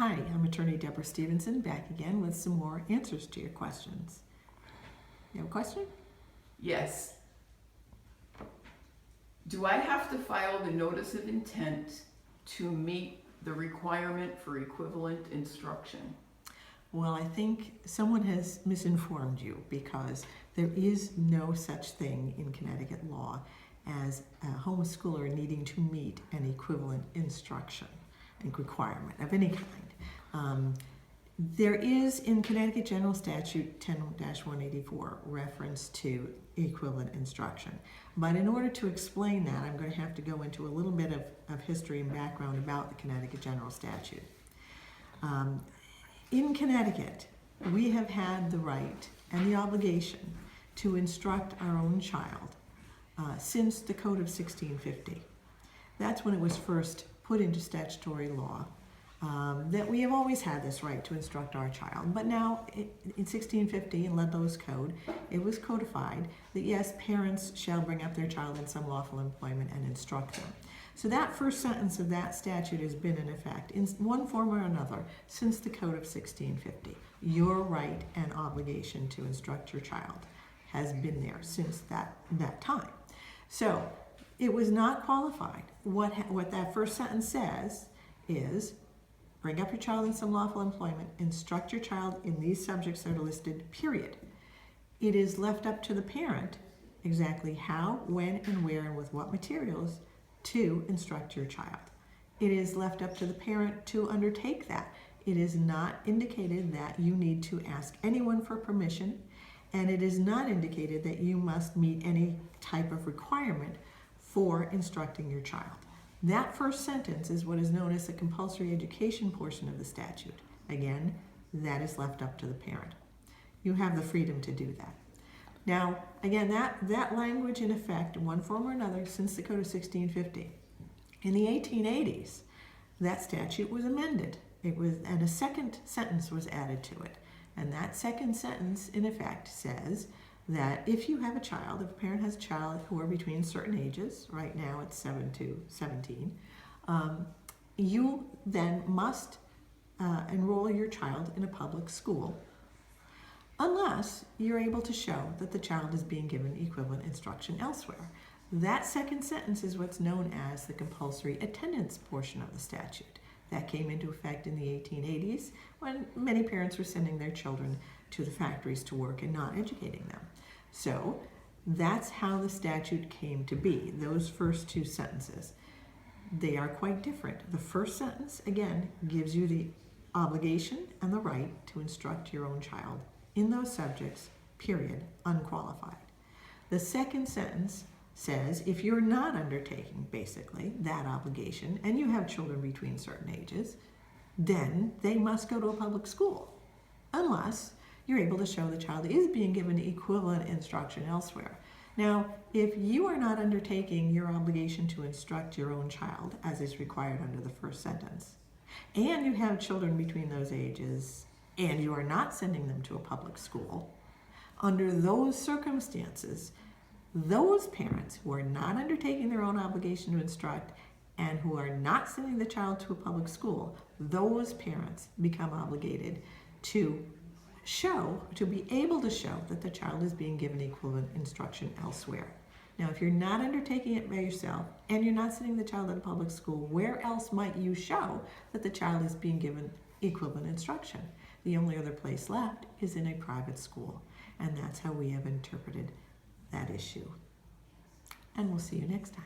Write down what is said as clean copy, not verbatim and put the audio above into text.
Hi, I'm attorney Deb Stevenson, back again with some more answers to your questions. You have a question? Yes. Do I have to file the notice of intent to meet the requirement for equivalent instruction? Well, I think someone has misinformed you because there is no such thing in Connecticut law as a homeschooler needing to meet an equivalent instruction and requirement of any kind. There is in Connecticut General Statute 10-184 reference to equivalent instruction. But in order to explain that, I'm going to have to go into a little bit of history and background about the Connecticut General Statute. In Connecticut, we have had the right and the obligation to instruct our own child since the Code of 1650. That's when it was first put into statutory law. That we have always had this right to instruct our child, but now in 1650 in Ludlow's Code, it was codified that yes, parents shall bring up their child in some lawful employment and instruct them. So that first sentence of that statute has been in effect in one form or another since the Code of 1650. Your right and obligation to instruct your child has been there since that time. So it was not qualified. What that first sentence says is, bring up your child in some lawful employment, instruct your child in these subjects that are listed, period. It is left up to the parent exactly how, when, and where, and with what materials to instruct your child. It is left up to the parent to undertake that. It is not indicated that you need to ask anyone for permission, and it is not indicated that you must meet any type of requirement for instructing your child. That first sentence is what is known as the compulsory education portion of the statute. Again, that is left up to the parent. You have the freedom to do that. Now, again, that language in effect in one form or another since the Code of 1650. In the 1880s, that statute was amended. And a second sentence was added to it. And that second sentence, in effect, says that if you have a child, if a parent has a child who are between certain ages, right now it's 7 to 17, you then must enroll your child in a public school unless you're able to show that the child is being given equivalent instruction elsewhere. That second sentence is what's known as the compulsory attendance portion of the statute. That came into effect in the 1880s when many parents were sending their children to the factories to work and not educating them. So that's how the statute came to be, those first two sentences. They are quite different. The first sentence, again, gives you the obligation and the right to instruct your own child in those subjects, period, unqualified. The second sentence says if you're not undertaking, basically, that obligation, and you have children between certain ages, then they must go to a public school, unless you're able to show the child is being given equivalent instruction elsewhere. Now, if you are not undertaking your obligation to instruct your own child, as is required under the first sentence, and you have children between those ages, and you are not sending them to a public school, under those circumstances, those parents who are not undertaking their own obligation to instruct and who are not sending the child to a public school, those parents become obligated to be able to show that the child is being given equivalent instruction elsewhere. Now, if you're not undertaking it by yourself and you're not sending the child to a public school, where else might you show that the child is being given equivalent instruction? The only other place left is in a private school, and that's how we have interpreted that issue. And we'll see you next time.